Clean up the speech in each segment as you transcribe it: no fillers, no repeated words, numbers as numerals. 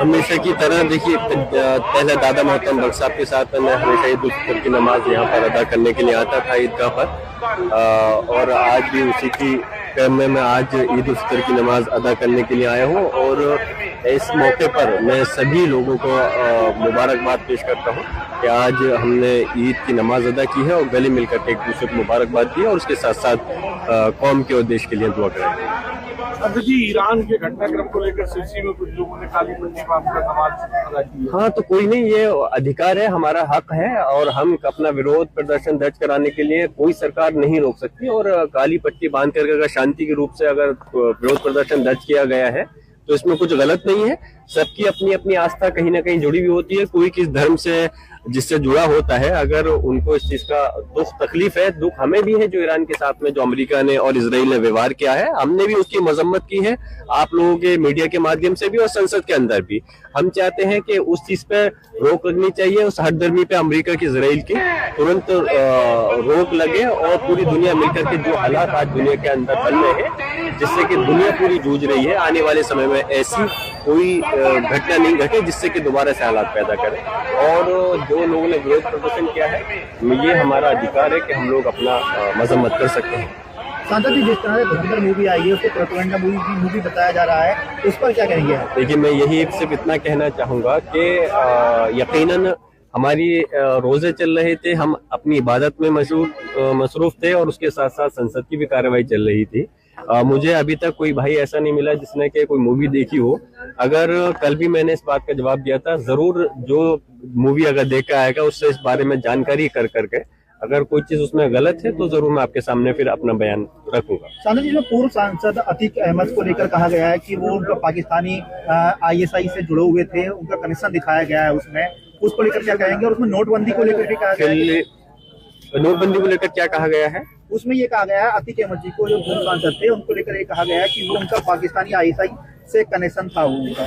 हमेशा की तरह देखिए, पहले दादा मोहतरम बख्श साहब के साथ मैं हमेशा ईद उल फितर की नमाज यहाँ पर अदा करने के लिए आता था ईदगाह पर, और आज भी उसी की क्रम में मैं आज ईद उल फितर की नमाज अदा करने के लिए आया हूँ। और इस मौके पर मैं सभी लोगों को मुबारकबाद पेश करता हूँ कि आज हमने ईद की नमाज अदा की है और गले मिलकर के एक दूसरे को मुबारकबाद दी है और उसके साथ साथ कौम के और देश के लिए दुआ करें। जी, ईरान के घटनाक्रम को लेकर सिरसी में कुछ लोगों ने काली पट्टी बांधकर नमाज अदा की है। हाँ, तो कोई नहीं, ये अधिकार है, हमारा हक है और हम अपना विरोध प्रदर्शन दर्ज कराने के लिए कोई सरकार नहीं रोक सकती। और काली पट्टी बांध कर अगर शांति के रूप से अगर विरोध प्रदर्शन दर्ज किया गया है तो इसमें कुछ गलत नहीं है। सबकी अपनी अपनी आस्था कहीं ना कहीं जुड़ी हुई होती है, कोई किस धर्म से जिससे जुड़ा होता है। अगर उनको इस चीज का दुख तकलीफ है, दुख हमें भी है जो ईरान के साथ में जो अमेरिका ने और इजराइल ने व्यवहार किया है, हमने भी उसकी मजम्मत की है, आप लोगों के मीडिया के माध्यम से भी और संसद के अंदर भी। हम चाहते हैं कि उस चीज पे रोक लगनी चाहिए, उस हठधर्मी पे अमेरिका की इजराइल की तुरंत रोक लगे और पूरी दुनिया मिलकर के जो हालात आज दुनिया के अंदर बन रहे हैं, जिससे कि दुनिया पूरी जूझ रही है, आने वाले समय में ऐसी कोई घटना नहीं घटे जिससे कि दोबारा से हालात पैदा करें। और जो लोगों ने विरोध प्रदर्शन किया है, ये हमारा अधिकार है कि हम लोग अपना मजम्मत कर सकते हैं। सांसद जी, जिस तरह से धुरंधर मूवी आई है उसको प्रोपेगेंडा मूवी बताया जा रहा है, उस पर क्या कहेंगे? देखिए, मैं यही सिर्फ इतना कहना चाहूंगा कि यकीनन हमारी रोजे चल रहे थे, हम अपनी इबादत में मसरूफ थे और उसके साथ साथ संसद की भी कार्रवाई चल रही थी। मुझे अभी तक कोई भाई ऐसा नहीं मिला जिसने कि कोई मूवी देखी हो। अगर कल भी मैंने इस बात का जवाब दिया था, जरूर जो मूवी अगर देखा आएगा उससे इस बारे में जानकारी कर करके अगर कोई चीज उसमें गलत है तो जरूर मैं आपके सामने फिर अपना बयान रखूंगा। सांसद जी, जो पूर्व सांसद अतीक अहमद को लेकर कहा गया है कि वो उनका पाकिस्तानी ISI से जुड़े हुए थे, उनका कनेक्शन दिखाया गया है उसमें, उसको लेकर क्या कहेंगे? और उसमें नोटबंदी को लेकर भी कहा गया है। नोटबंदी को लेकर क्या कहा गया है? उसमें ये कहा गया है अतीक अहमद जी को, जो पूर्व सांसद थे, उनको लेकर ये कहा गया है कि वो उनका पाकिस्तानी ISI से कनेक्शन था उनका,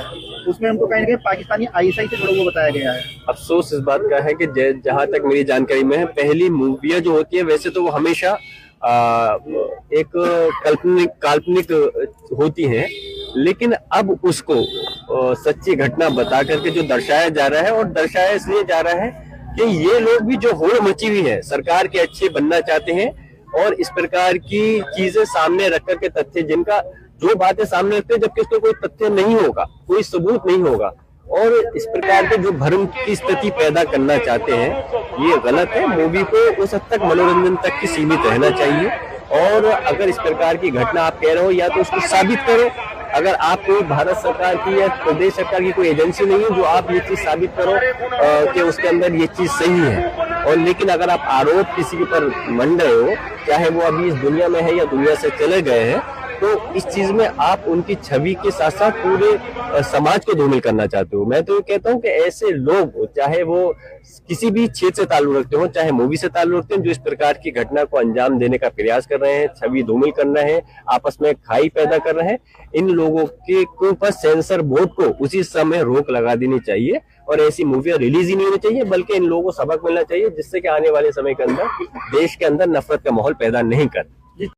उसमें उनको कहीं ना कहीं पाकिस्तानी ISI से जुड़ा हुआ बताया गया है। अफसोस इस बात का है कि जहां तक मेरी जानकारी में है, पहली मूवियां जो होती है वैसे तो वो हमेशा एक काल्पनिक होती हैं, लेकिन अब उसको सच्ची घटना बता करके जो दर्शाया जा रहा है, और दर्शाया इसलिए जा रहा है कि ये लोग भी जो होड़ मची हुई है, सरकार के अच्छे बनना चाहते हैं और इस प्रकार की चीजें सामने रख करके तथ्य, जिनका जो बातें सामने रखते हैं जबकि उसको कोई तथ्य नहीं होगा, कोई सबूत नहीं होगा, और इस प्रकार के जो भ्रम की स्थिति पैदा करना चाहते हैं, ये गलत है। मूवी को उस हद तक मनोरंजन तक की सीमित रहना चाहिए। और अगर इस प्रकार की घटना आप कह रहे हो, या तो उसको साबित करो। अगर आप कोई भारत सरकार की या प्रदेश सरकार की कोई एजेंसी नहीं है जो आप ये चीज साबित करो कि उसके अंदर ये चीज सही है, और लेकिन अगर आप आरोप किसी के ऊपर मंड रहे हो, चाहे वो अभी इस दुनिया में है या दुनिया से चले गए हैं, तो इस चीज में आप उनकी छवि के साथ साथ पूरे समाज को धूमिल करना चाहते हो। मैं तो ये कहता हूँ कि ऐसे लोग, चाहे वो किसी भी क्षेत्र से ताल्लुक रखते हो, चाहे मूवी से ताल्लुक रखते हैं, जो इस प्रकार की घटना को अंजाम देने का प्रयास कर रहे हैं, छवि धूमिल कर रहे हैं, आपस में खाई पैदा कर रहे हैं, इन लोगों के ऊपर सेंसर बोर्ड को उसी समय रोक लगा देनी चाहिए और ऐसी मूवियां रिलीज ही नहीं होनी चाहिए, बल्कि इन लोगों को सबक मिलना चाहिए जिससे कि आने वाले समय के अंदर देश के अंदर नफरत का माहौल पैदा नहीं कर।